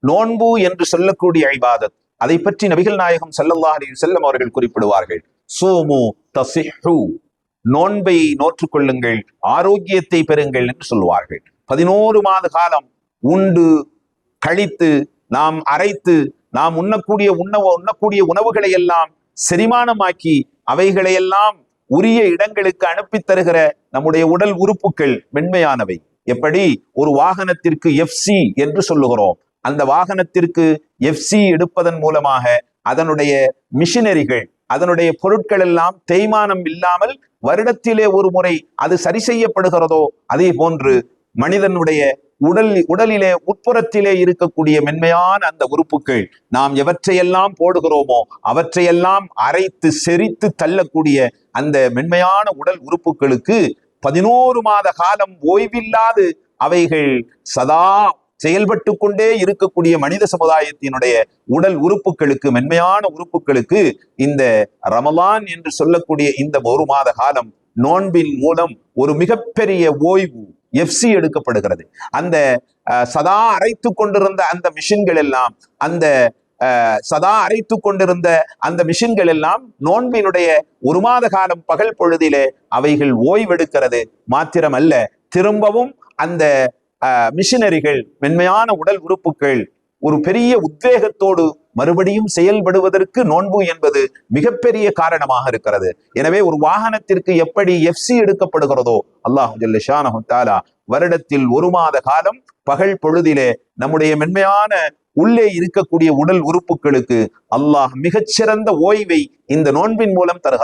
நோன்பு என்று சொல்லக்கூடிய இபாதத், அதை பற்றி நபிகள் நாயகம் ஸல்லல்லாஹு அலைஹி வஸல்லம் அவர்கள் குறிப்பிடுவார்கள். சூமு தஸிஹு, நோன்பை நோற்றுக்கொள்ளுங்கள், ஆரோக்கியத்தை பெறுங்கள் என்று சொல்லுவார்கள். 11 மாத காலம் உண்டு கழித்து நாம் அரைத்து நாம் உண்ணக்கூடிய உணவுகளை எல்லாம் செரிமானமாக்கி அவைகளையெல்லாம் உரிய இடங்களுக்கு அனுப்பி தருகிற நம்முடைய உடல் உறுப்புகள் மென்மையானவை. எப்படி ஒரு வாகனத்திற்கு எஃப்சி என்று சொல்லுகிறோம், அந்த வாகனத்திற்கு எஃப்சி எடுப்பதன் மூலமாக அதனுடைய மிஷினரிகள், அதனுடைய பொருட்கள் எல்லாம் தேய்மானம் இல்லாமல் வருடத்திலே ஒரு முறை அது சரி செய்யப்படுகிறதோ, அதே போன்று மனிதனுடைய உடலிலே உட்புறத்திலே இருக்கக்கூடிய மென்மையான அந்த உறுப்புகள் நாம் எவற்றையெல்லாம் போடுகிறோமோ அவற்றையெல்லாம் அரைத்து செரித்து தள்ளக்கூடிய அந்த மென்மையான உடல் உறுப்புகளுக்கு 11 மாத காலம் ஓய்வில்லாது அவைகள் சதா செயல்பட்டு கொண்டே இருக்கக்கூடிய மனித சமுதாயத்தினுடைய உடல் உறுப்புகளுக்கு, மென்மையான உறுப்புகளுக்கு இந்த ரமலான் என்று சொல்லக்கூடிய இந்த 1 மாத காலம் நோன்பின் மூலம் ஒரு மிகப்பெரிய ஓய்வு, எஃப்சி எடுக்கப்படுகிறது. அந்த சதா அரைத்து கொண்டிருந்த அந்த மிஷின்கள் எல்லாம், அந்த சதா அரைத்து கொண்டிருந்த அந்த மிஷின்கள் எல்லாம் நோன்பினுடைய 1 மாத காலம் பகல் பொழுதிலே அவைகள் ஓய்வெடுக்கிறது. மாத்திரமல்ல, திரும்பவும் அந்த மிஷினரிகள், மென்மையான உடல் உறுப்புகள் ஒரு பெரிய உத்வேகத்தோடு மறுபடியும் செயல்படுவதற்கு நோன்பு என்பது மிகப்பெரிய காரணமாக இருக்கிறது. எனவே ஒரு வாகனத்திற்கு எப்படி எஃப்சி எடுக்கப்படுகிறதோ, அல்லாஹ் ஜல்ல ஷானஹு தஆலா வருடத்தில் 1 மாத காலம் பகல் பொழுதிலே நம்முடைய மென்மையான உள்ளே இருக்கக்கூடிய உடல் உறுப்புகளுக்கு அல்லாஹ் மிகச்சிறந்த ஓய்வை இந்த நோன்பின் மூலம் தருகிறான்.